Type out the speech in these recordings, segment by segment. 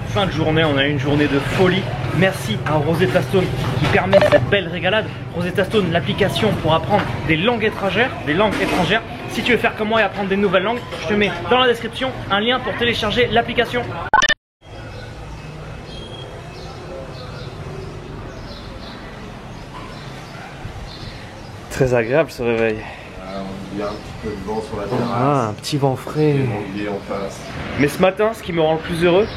fin de journée, on a eu une journée de folie. Merci à Rosetta Stone qui permet cette belle régalade. Rosetta Stone, l'application pour apprendre des langues étrangères, Si tu veux faire comme moi et apprendre des nouvelles langues, je te mets dans la description un lien pour télécharger l'application. Très agréable ce réveil. Il y a un petit peu de vent sur la terrasse. Ah, un petit vent frais. Il est en face. Mais ce matin, ce qui me rend le plus heureux,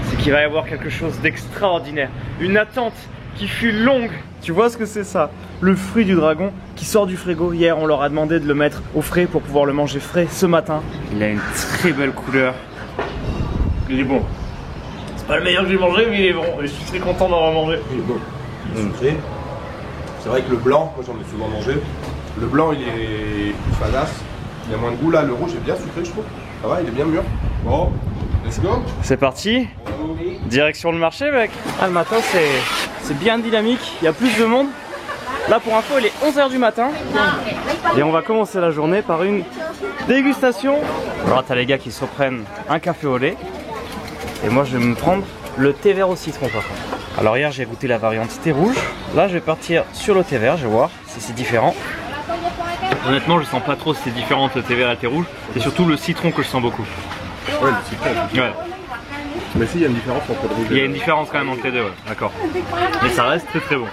c'est qu'il va y avoir quelque chose d'extraordinaire. Une attente qui fut longue. Tu vois ce que c'est ça? Le fruit du dragon qui sort du frigo. Hier, on leur a demandé de le mettre au frais pour pouvoir le manger frais. Ce matin, il a une très belle couleur. Il est bon. C'est pas le meilleur que j'ai mangé, mais il est bon. Et je suis très content d'en avoir mangé. Il est bon. Il est sucré. C'est vrai que le blanc, moi j'en ai souvent mangé. Le blanc il est plus fadasse. Il y a moins de goût là. Le rouge est bien sucré, je trouve. Ça va, il est bien mûr. Bon, let's go. C'est parti. Direction le marché, mec. Ah, le matin, c'est bien dynamique. Il y a plus de monde. Là, pour info, il est 11 h du matin. Et on va commencer la journée par une dégustation. Alors, t'as les gars qui se reprennent un café au lait. Et moi, je vais me prendre le thé vert au citron, par contre. Alors, hier, j'ai goûté la variante thé rouge. Là, je vais partir sur le thé vert. Je vais voir si c'est différent. Honnêtement, je sens pas trop si c'est différent entre le thé vert et le thé rouge. C'est surtout le citron que je sens beaucoup. Ouais, le citron. Ouais. Mais si, il y a une différence entre le rouge et il y a une différence quand même entre les deux, ouais. D'accord. Mais ça reste très très bon.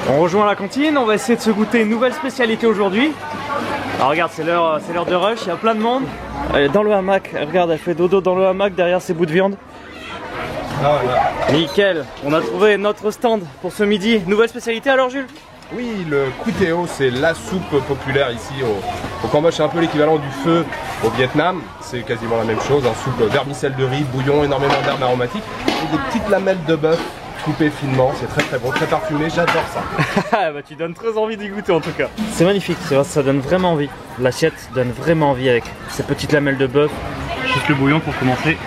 On rejoint la cantine, on va essayer de se goûter une nouvelle spécialité aujourd'hui. Alors regarde, c'est l'heure de rush, il y a plein de monde. Elle est dans le hamac, regarde, elle fait dodo dans le hamac derrière ses bouts de viande. Ah, là. Nickel, on a trouvé notre stand pour ce midi. Nouvelle spécialité alors, Jules? Oui, le kuiteo, c'est la soupe populaire ici au Cambodge. C'est un peu l'équivalent du pho au Vietnam. C'est quasiment la même chose, en soupe vermicelle de riz, bouillon, énormément d'herbes aromatiques et des petites lamelles de bœuf coupées finement. C'est très très bon, très parfumé, j'adore ça. Bah tu donnes très envie d'y goûter en tout cas. C'est magnifique, ça donne vraiment envie. L'assiette donne vraiment envie avec ces petites lamelles de bœuf. Juste le bouillon pour commencer.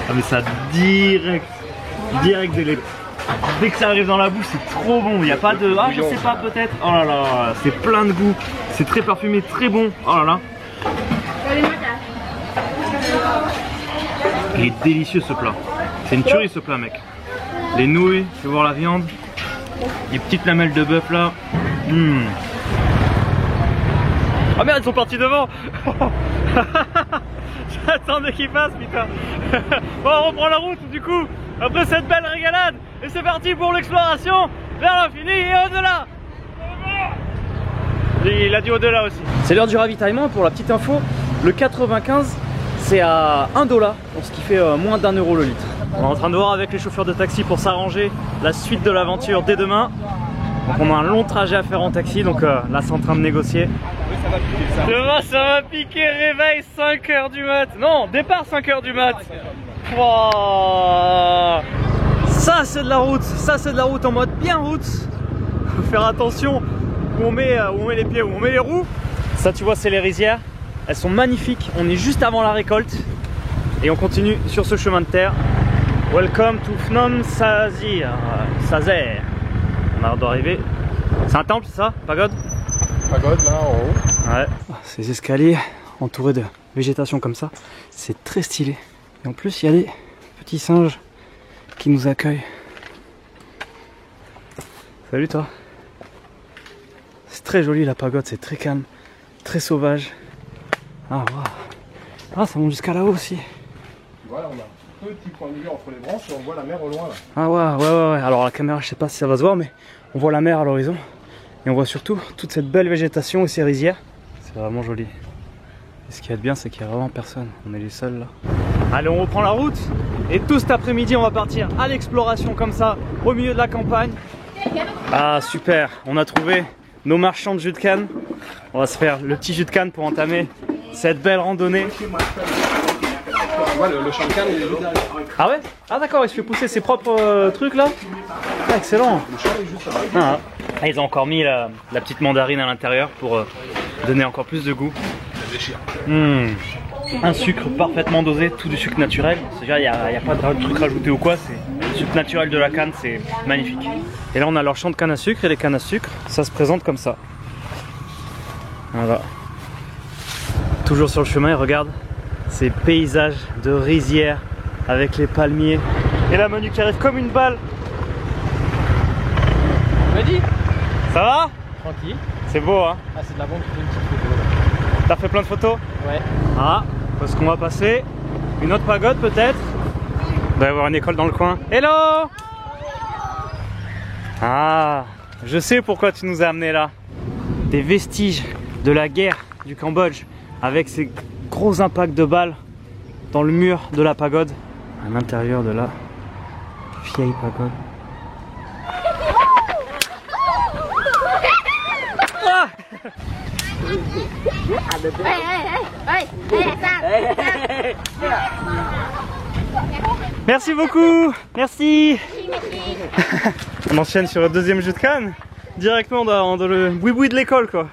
Ah mais ça direct dès que ça arrive dans la bouche, c'est trop bon. Il n'y a pas de ah je sais pas peut-être. Oh là là, c'est plein de goût. C'est très parfumé, très bon. Oh là là. Il est délicieux ce plat. C'est une tuerie ce plat, mec. Les nouilles, tu veux voir la viande. Les petites lamelles de bœuf là. Ah merde, ils sont partis devant. J'attendais qu'ils passent, putain. Bon, on reprend la route du coup, après cette belle régalade. Et c'est parti pour l'exploration vers l'infini et au-delà. Il a dit au-delà aussi. C'est l'heure du ravitaillement. Pour la petite info, le 95 c'est à 1 $, donc ce qui fait moins d'1 € le litre. On est en train de voir avec les chauffeurs de taxi pour s'arranger la suite de l'aventure dès demain. Donc on a un long trajet à faire en taxi, donc là c'est en train de négocier. Demain ça va piquer, réveil 5 h du mat. Non, départ 5 h du mat. Wow. Ça c'est de la route, en mode bien route. Faut faire attention où on met les pieds, où on met les roues. Ça tu vois c'est les rizières, elles sont magnifiques. On est juste avant la récolte et on continue sur ce chemin de terre. Welcome to Phnom Sazir. Sazer. On a hâte d'arriver. C'est un temple, c'est ça? Pagode? Pagode là en haut. Ouais. Ces escaliers entourés de végétation comme ça, c'est très stylé. Et en plus, il y a des petits singes qui nous accueillent. Salut toi. C'est très joli la pagode, c'est très calme, très sauvage. Ah, wow. Ah, ça monte jusqu'à là-haut aussi. Voilà, on a un petit point de vue entre les branches et on voit la mer au loin là. Ah ouais. Alors la caméra, je sais pas si ça va se voir, mais on voit la mer à l'horizon. Et on voit surtout toute cette belle végétation et ces rizières. C'est vraiment joli. Et ce qu'il y a de bien, c'est qu'il n'y a vraiment personne. On est les seuls là. Allez, on reprend la route. Et tout cet après-midi, on va partir à l'exploration comme ça, au milieu de la campagne. Ah super, on a trouvé nos marchands de jus de canne. On va se faire le petit jus de canne pour entamer cette belle randonnée. Ouais, le champ de canne, il est juste derrière. Ah ouais? Ah d'accord, il se fait pousser ses propres trucs là. Ah, excellent. Le champ est juste là. Ah, ils ont encore mis la petite mandarine à l'intérieur pour donner encore plus de goût. Ça déchire. Un sucre parfaitement dosé, tout du sucre naturel. C'est-à-dire il n'y a pas de truc rajouté ou quoi, c'est le sucre naturel de la canne, c'est magnifique. Et là on a leur champ de canne à sucre et les cannes à sucre, ça se présente comme ça. Voilà. Toujours sur le chemin et regarde ces paysages de rizières avec les palmiers. Et là Manu qui arrive comme une balle. Vas-y. Ça va? Tranquille. C'est beau hein? Ah c'est de la bombe, tu fais une petite photo. T'as fait plein de photos? Ouais. Ah, parce qu'on va passer une autre pagode peut-être. Il doit y avoir une école dans le coin. Hello! Ah, je sais pourquoi tu nous as amenés là. Des vestiges de la guerre du Cambodge avec ces gros impacts de balles dans le mur de la pagode à l'intérieur de la vieille pagode. Ah! Merci beaucoup, merci. On enchaîne sur le deuxième jeu de canne. Directement dans le boui-boui de l'école quoi.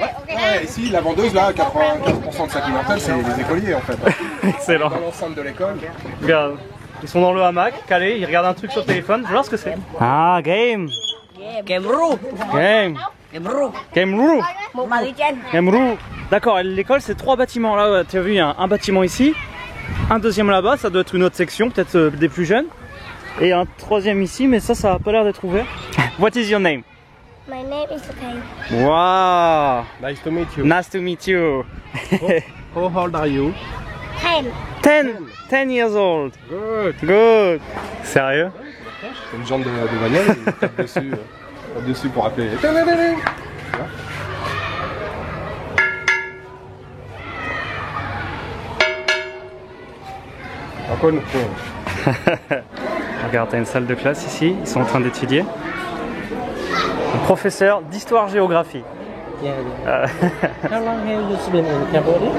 Ouais, ici la vendeuse là, 95% de sa clientèle c'est les écoliers en fait. Excellent. Dans l'enceinte de l'école. Regarde, ils sont dans le hamac, calés, ils regardent un truc sur le téléphone, je vais voir ce que c'est. Ah, game. Game roux. Game. Game roux. Game roux. Marie-Jeanne. Game roux. D'accord, l'école c'est 3 bâtiments là, ouais, tu as vu, il y a un bâtiment ici, un deuxième là-bas, ça doit être une autre section, peut-être des plus jeunes, et un troisième ici, mais ça a pas l'air d'être ouvert. What is your name? My name is Kay. Wow. Nice to meet you. Nice to meet you. How old are you? 10. 10 years old. Good. Good. Sérieux? C'est une jambe de bagnole, il tape dessus pour appeler. Regarde, t'as une salle de classe ici, ils sont en train d'étudier. Un professeur d'histoire-géographie. Yeah. How long have you been in Cambodia?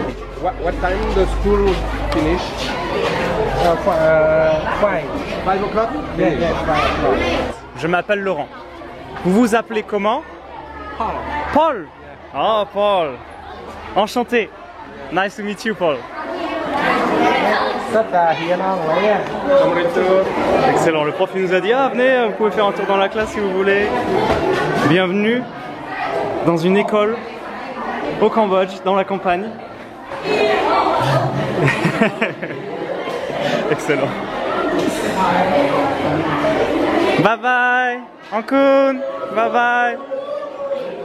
What time the school finish? 5. 5 o'clock? Yeah, 5 o'clock. Je m'appelle Laurent. Vous vous appelez comment? Paul. Paul. Oh, Paul. Enchanté. Nice to meet you, Paul. Excellent, le prof il nous a dit ah venez, vous pouvez faire un tour dans la classe si vous voulez. Bienvenue dans une école au Cambodge, dans la campagne. Excellent. Bye bye, Ankun, bye bye.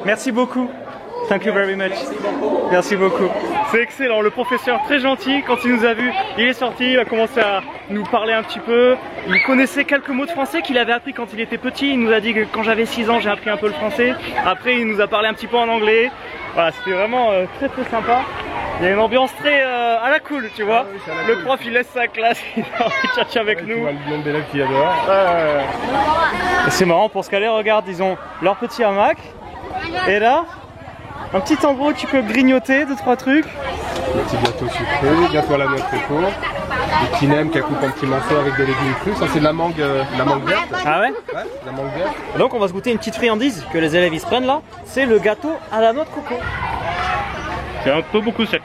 Merci beaucoup. Thank you very much. Merci beaucoup. C'est excellent, le professeur très gentil, quand il nous a vus, il est sorti, il a commencé à nous parler un petit peu. Il connaissait quelques mots de français qu'il avait appris quand il était petit. Il nous a dit que quand j'avais 6 ans, j'ai appris un peu le français. Après, il nous a parlé un petit peu en anglais. Voilà, c'était vraiment très très sympa. Il y a une ambiance très à la cool, tu vois. Ah oui, le cool. prof, il laisse sa classe, il a envie de chercher avec Tu nous. vois le nombre d'élèves qu'il y a dehors. Et c'est marrant, pour se caler, regarde, ils ont leur petit hamac. Et là, un petit endroit où tu peux grignoter 2-3 trucs. Le petit gâteau sucré, gâteau à la noix de coco. Des petits nems qu'elle coupe en petits morceaux avec des légumes crus. Ça c'est de la mangue verte. Ah ouais? Ouais, la mangue verte. Et donc on va se goûter une petite friandise que les élèves ils se prennent là. C'est le gâteau à la noix de coco. C'est un peu beaucoup sec.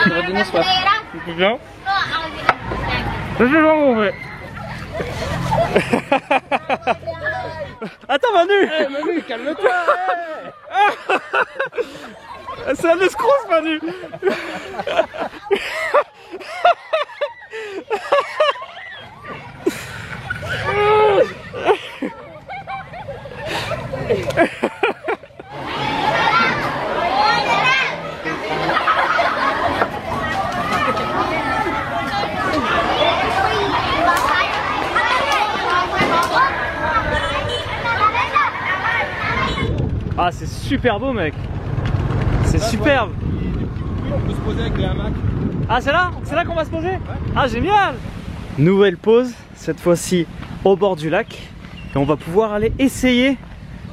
Ça va donner soif. C'est bien. C'est vraiment mauvais. Attends Manu! Manu, calme-toi. C'est un escroc ce Manu! Ah c'est super beau mec! C'est superbe! Oui, on peut se poser avec les hamacs. Ah c'est là qu'on va se poser? Ah génial! Nouvelle pause, cette fois-ci au bord du lac. Et on va pouvoir aller essayer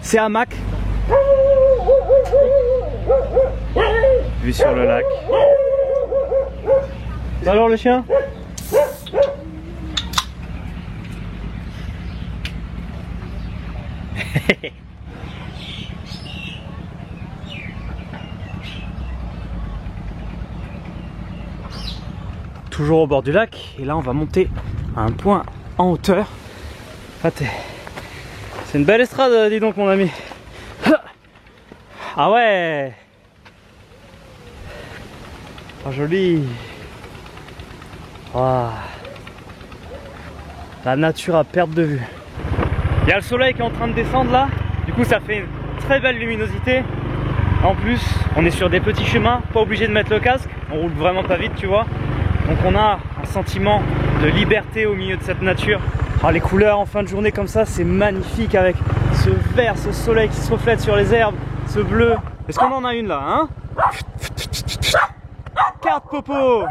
ces hamacs. Vue sur le lac. Alors le chien? Toujours au bord du lac, et là on va monter à un point en hauteur. C'est une belle estrade, dis donc mon ami. Ah ouais. Oh, joli. Oh. La nature à perte de vue. Il y a le soleil qui est en train de descendre là. Du coup, ça fait une très belle luminosité. En plus, on est sur des petits chemins, pas obligé de mettre le casque. On roule vraiment pas vite, tu vois. Donc on a un sentiment de liberté au milieu de cette nature. Oh, les couleurs en fin de journée comme ça, c'est magnifique avec ce vert, ce soleil qui se reflète sur les herbes, ce bleu. Est-ce qu'on en a une là, hein? Carte popo!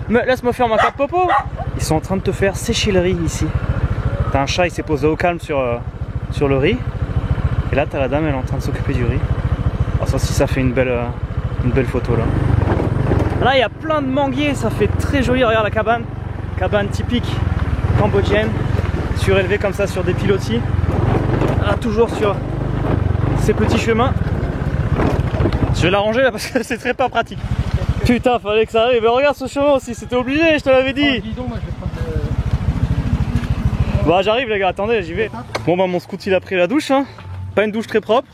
Mais laisse-moi faire ma carte popo! Ils sont en train de te faire sécher le riz ici. T'as un chat, il s'est posé au calme sur le riz. Et là, t'as la dame, elle est en train de s'occuper du riz. Oh, ça aussi, ça fait une belle photo là. Là, il y a plein de manguiers, ça fait très joli. Regarde la cabane. Cabane typique cambodgienne, surélevée comme ça sur des pilotis. Là, toujours sur ces petits chemins. Je vais l'arranger là parce que c'est très pas pratique. Putain, fallait que ça arrive. Mais regarde ce chemin aussi, c'était obligé, je te l'avais dit. Bah, j'arrive les gars, attendez, j'y vais. Bon, bah, mon scout il a pris la douche, hein. Pas une douche très propre.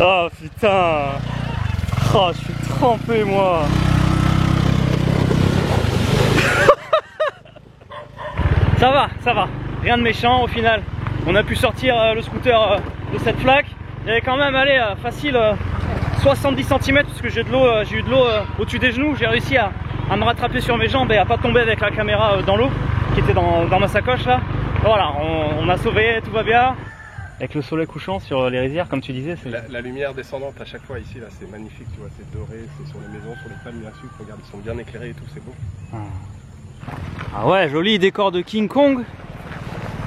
Oh putain. Oh, je suis trempé moi. Ça va, rien de méchant au final. On a pu sortir le scooter de cette flaque. Il y avait quand même allé facile 70 cm parce que j'ai eu de l'eau au-dessus des genoux. J'ai réussi à me rattraper sur mes jambes et à pas tomber avec la caméra dans l'eau qui était dans ma sacoche là. Voilà, on a sauvé, tout va bien. Avec le soleil couchant sur les rizières, comme tu disais. La lumière descendante à chaque fois ici, là, c'est magnifique, tu vois, c'est doré, c'est sur les maisons, sur les palmes à sucre, regarde, ils sont bien éclairés et tout, c'est beau. Ah ouais, joli décor de King Kong.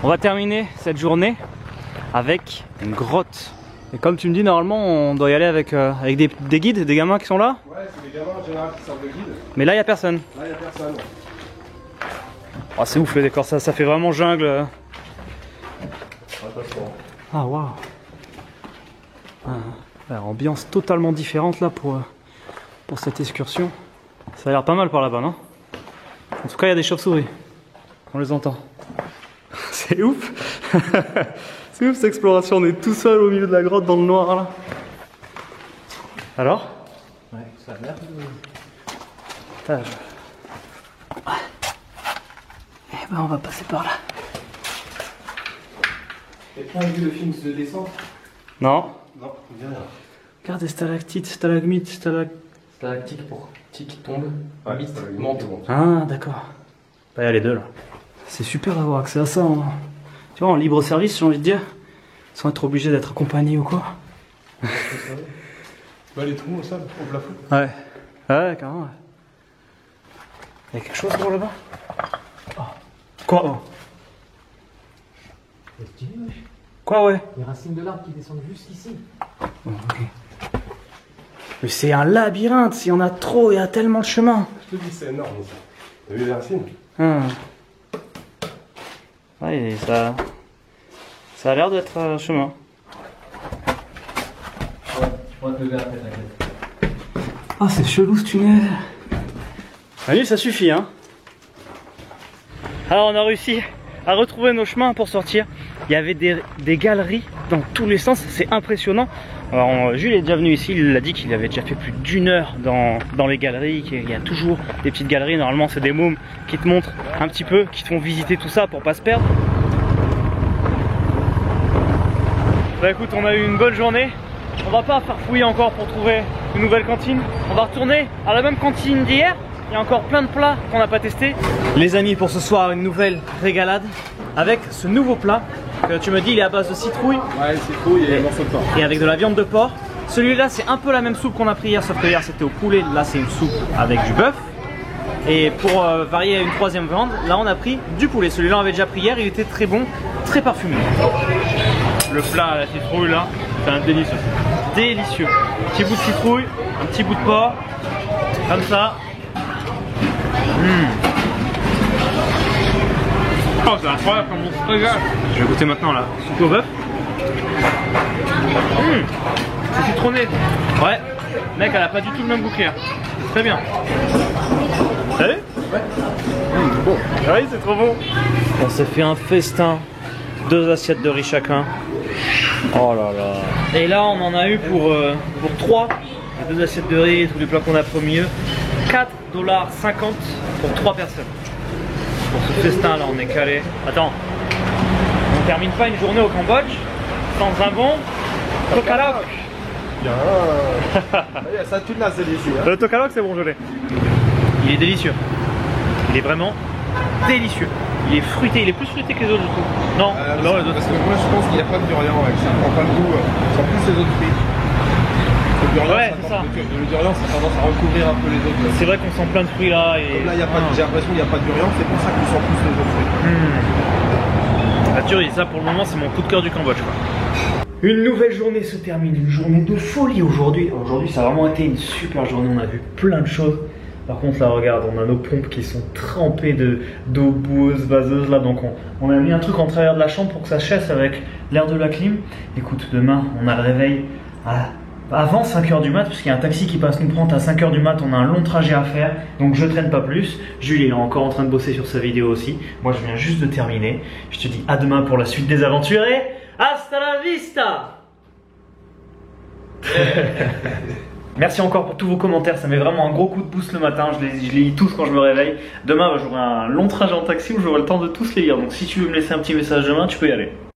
On va terminer cette journée avec une grotte. Et comme tu me dis, normalement, on doit y aller avec des guides, des gamins qui sont là. Ouais, c'est des gamins en général qui servent de guide. Mais là, il n'y a personne. Là, il n'y a personne. Oh, c'est ouf le décor, ça fait vraiment jungle. Ah waouh. Ambiance totalement différente là pour cette excursion. Ça a l'air pas mal par là-bas, non? En tout cas, il y a des chauves-souris. On les entend. C'est ouf. C'est ouf cette exploration. On est tout seul au milieu de la grotte dans le noir là. Alors? Ouais, ça a l'air de... Eh ben, on va passer par là. T'as pas vu le film de descente? Non. Non, bien là. Regarde des stalactites, stalagmites, Stalactique pour petit qui tombe. Ouais, monte. Ah, d'accord. Bah, il y a les deux là. C'est super d'avoir accès à ça. Hein. Tu vois, en libre service, j'ai envie de dire. Sans être obligé d'être accompagné ou quoi. Bah, les trous, ça, au plafond. Ouais. Ouais, carrément. Ouais. Il y a quelque chose pour là-bas? Oh. Quoi? Oh. Quoi, ouais? Les racines de l'arbre qui descendent jusqu'ici. Oh, ok. Mais c'est un labyrinthe, il y en a trop, il y a tellement de chemins. Je te dis, c'est énorme ça. T'as vu les racines? Ouais, ça a l'air d'être un chemin. Ouais, je pourrais te lever après, t'inquiète. Ah, c'est chelou ce tunnel. Allez, ça suffit, hein. Alors, on a réussi à retrouver nos chemins pour sortir. Il y avait des galeries dans tous les sens, c'est impressionnant. Alors, Jules est déjà venu ici, il a dit qu'il avait déjà fait plus d'1 heure dans les galeries, qu'il y a toujours des petites galeries. Normalement, c'est des mômes qui te montrent un petit peu, qui te font visiter tout ça pour pas se perdre. Bah écoute, on a eu une bonne journée. On va pas farfouiller encore pour trouver une nouvelle cantine. On va retourner à la même cantine d'hier. Il y a encore plein de plats qu'on n'a pas testés. Les amis, pour ce soir, une nouvelle régalade avec ce nouveau plat que tu me dis, il est à base de citrouille. Ouais, citrouille et morceaux de porc. Et avec de la viande de porc. Celui-là, c'est un peu la même soupe qu'on a pris hier, sauf que hier c'était au poulet. Là, c'est une soupe avec du bœuf. Et pour varier à une troisième viande, là on a pris du poulet. Celui-là on avait déjà pris hier, il était très bon, très parfumé. Le plat à la citrouille là, c'est un délice aussi. Délicieux. Petit bout de citrouille, un petit bout de porc, comme ça. Oh, c'est incroyable comme on se régale. Je vais goûter maintenant la soupe au bœuf. C'est citronné. Ouais, mec, elle a pas du tout le même goût qu'hier. C'est très bien. Salut. Ouais. Bon. Ah oui, c'est trop bon. On s'est fait un festin. 2 assiettes de riz chacun. Oh là là. Et là, on en a eu pour 3, les 2 assiettes de riz et tous les plats qu'on a pris au milieu, 4,50$ pour 3 personnes. Pour ce festin là, on est calé. Attends, on termine pas une journée au Cambodge sans un bon tokalok. Ça tue la délicieux. Le tokalok, c'est bon, je l'ai. Il est délicieux. Il est vraiment délicieux. Il est fruité, il est plus fruité que les autres, je trouve. Non, non, les autres. Parce que moi je pense qu'il n'y a pas de durian avec ça, prend pas le goût, sans plus les autres fruits. Le durian, Ouais, c'est ça. Le durian, ça a tendance à recouvrir un peu les autres. C'est vrai qu'on sent plein de fruits là. Et... Comme là, j'ai l'impression qu'il n'y a pas de durian, c'est pour ça que je sens plus les autres fruits. La tuerie, ça pour le moment, c'est mon coup de cœur du Cambodge, quoi. Une nouvelle journée se termine, une journée de folie aujourd'hui. Aujourd'hui, ça a vraiment été une super journée, on a vu plein de choses. Par contre, là, regarde, on a nos pompes qui sont trempées d'eau boueuse, vaseuse, là. Donc, on a mis un truc en travers de la chambre pour que ça chasse avec l'air de la clim. Écoute, demain, on a le réveil avant 5h du mat, parce qu'il y a un taxi qui passe nous prendre à 5h du mat. On a un long trajet à faire, donc je traîne pas plus. Jules est encore en train de bosser sur sa vidéo aussi. Moi, je viens juste de terminer. Je te dis à demain pour la suite des aventures et hasta la vista. Merci encore pour tous vos commentaires, ça met vraiment un gros coup de boost le matin, je les lis tous quand je me réveille. Demain j'aurai un long trajet en taxi où j'aurai le temps de tous les lire, donc si tu veux me laisser un petit message demain, tu peux y aller.